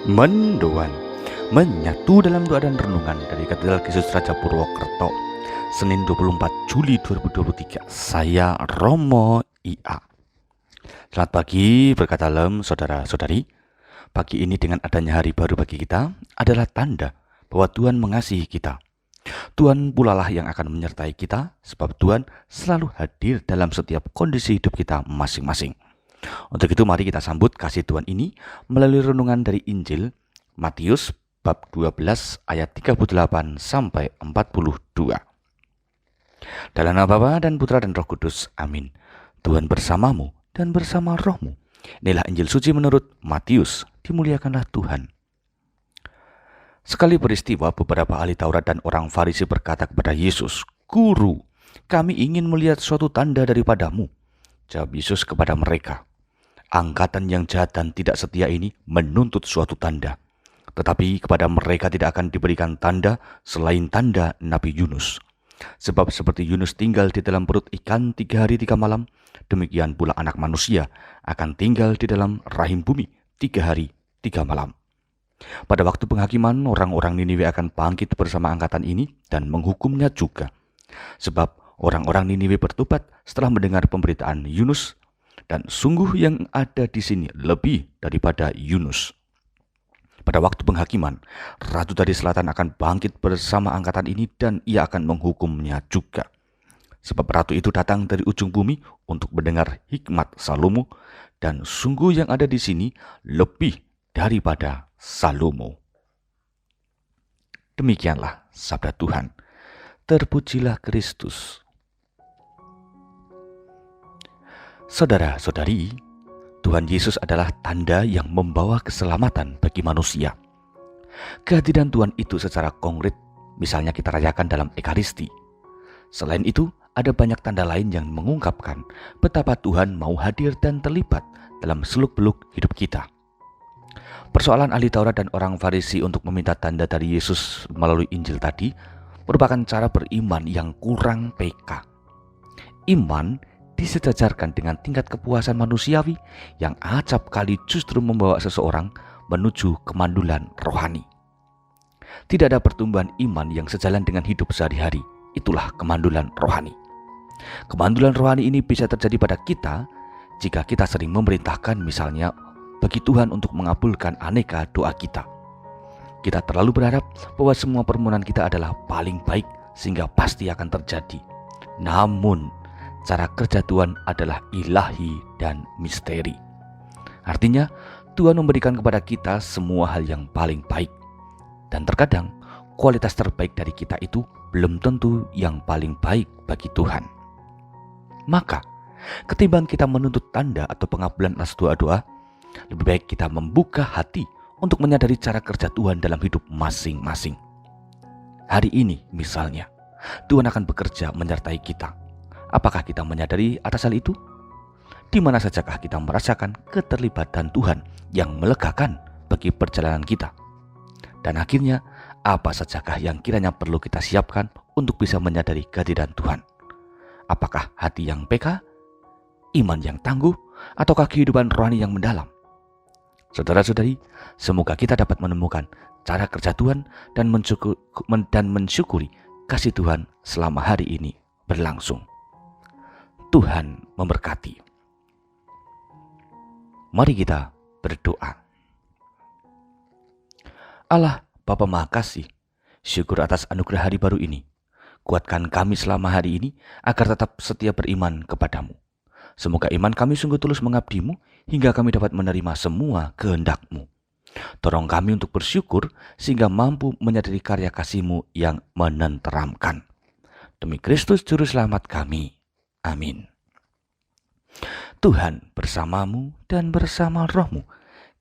Mendoan menyatu dalam doa dan renungan dari Katedral Yesus Raja Purwokerto, Senin 24 Juli 2023. Saya Romo IA. Selamat pagi berkat dalam saudara-saudari. Pagi ini dengan adanya hari baru bagi kita adalah tanda bahwa Tuhan mengasihi kita. Tuhan pula lah yang akan menyertai kita, sebab Tuhan selalu hadir dalam setiap kondisi hidup kita masing-masing. Untuk itu mari kita sambut kasih Tuhan ini melalui renungan dari Injil Matius bab 12 ayat 38 sampai 42. Dalam nama Bapa dan Putra dan Roh Kudus. Amin. Tuhan bersamamu dan bersama rohmu. Inilah Injil suci menurut Matius. Dimuliakanlah Tuhan. Sekali peristiwa, beberapa ahli Taurat dan orang Farisi berkata kepada Yesus, "Guru, kami ingin melihat suatu tanda daripadamu." Jawab Yesus kepada mereka, "Angkatan yang jahat dan tidak setia ini menuntut suatu tanda. Tetapi kepada mereka tidak akan diberikan tanda selain tanda Nabi Yunus. Sebab seperti Yunus tinggal di dalam perut ikan 3 hari 3 malam, demikian pula anak manusia akan tinggal di dalam rahim bumi 3 hari 3 malam. Pada waktu penghakiman, orang-orang Niniwe akan bangkit bersama angkatan ini dan menghukumnya juga. Sebab orang-orang Niniwe bertobat setelah mendengar pemberitaan Yunus, dan sungguh yang ada di sini lebih daripada Yunus. Pada waktu penghakiman, Ratu dari Selatan akan bangkit bersama angkatan ini dan ia akan menghukumnya juga. Sebab Ratu itu datang dari ujung bumi untuk mendengar hikmat Salomo, dan sungguh yang ada di sini lebih daripada Salomo." Demikianlah sabda Tuhan. Terpujilah Kristus. Saudara-saudari, Tuhan Yesus adalah tanda yang membawa keselamatan bagi manusia. Kehadiran Tuhan itu secara konkret, misalnya kita rayakan dalam Ekaristi. Selain itu, ada banyak tanda lain yang mengungkapkan betapa Tuhan mau hadir dan terlibat dalam seluk-beluk hidup kita. Persoalan ahli Taurat dan orang Farisi untuk meminta tanda dari Yesus melalui Injil tadi merupakan cara beriman yang kurang peka. Iman disejajarkan dengan tingkat kepuasan manusiawi yang acap kali justru membawa seseorang menuju kemandulan rohani. Tidak ada pertumbuhan iman yang sejalan dengan hidup sehari-hari. Itulah kemandulan rohani. Kemandulan rohani ini bisa terjadi pada kita jika kita sering memerintahkan misalnya bagi Tuhan untuk mengabulkan aneka doa kita. Kita terlalu berharap bahwa semua permohonan kita adalah paling baik sehingga pasti akan terjadi. Namun cara kerja Tuhan adalah ilahi dan misteri. Artinya, Tuhan memberikan kepada kita semua hal yang paling baik. Dan terkadang, kualitas terbaik dari kita itu belum tentu yang paling baik bagi Tuhan. Maka, ketimbang kita menuntut tanda atau pengabulan atas doa-doa, lebih baik kita membuka hati untuk menyadari cara kerja Tuhan dalam hidup masing-masing. Hari ini misalnya, Tuhan akan bekerja menyertai kita. Apakah kita menyadari atas hal itu? Di mana sajakah kita merasakan keterlibatan Tuhan yang melegakan bagi perjalanan kita? Dan akhirnya, apa sajakah yang kiranya perlu kita siapkan untuk bisa menyadari kehadiran Tuhan? Apakah hati yang peka, iman yang tangguh, ataukah kehidupan rohani yang mendalam? Saudara-saudari, semoga kita dapat menemukan cara kerja Tuhan dan mensyukuri kasih Tuhan selama hari ini berlangsung. Tuhan memberkati. Mari kita berdoa. Allah Bapa Maha Kasih, syukur atas anugerah hari baru ini. Kuatkan kami selama hari ini agar tetap setia beriman kepadamu. Semoga iman kami sungguh tulus mengabdimu hingga kami dapat menerima semua kehendak-Mu. Tolong kami untuk bersyukur sehingga mampu menyadari karya kasih-Mu yang menenteramkan. Demi Kristus Juru Selamat kami. Amin. Tuhan bersamamu dan bersama rohmu.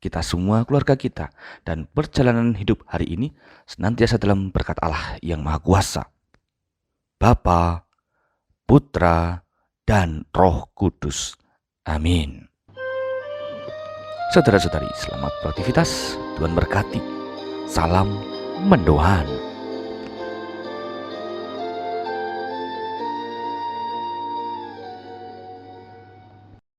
Kita semua, keluarga kita, dan perjalanan hidup hari ini senantiasa dalam berkat Allah yang Maha Kuasa, Bapa, Putra, dan Roh Kudus. Amin. Saudara-saudari, selamat beraktivitas. Tuhan berkati. Salam mendoan.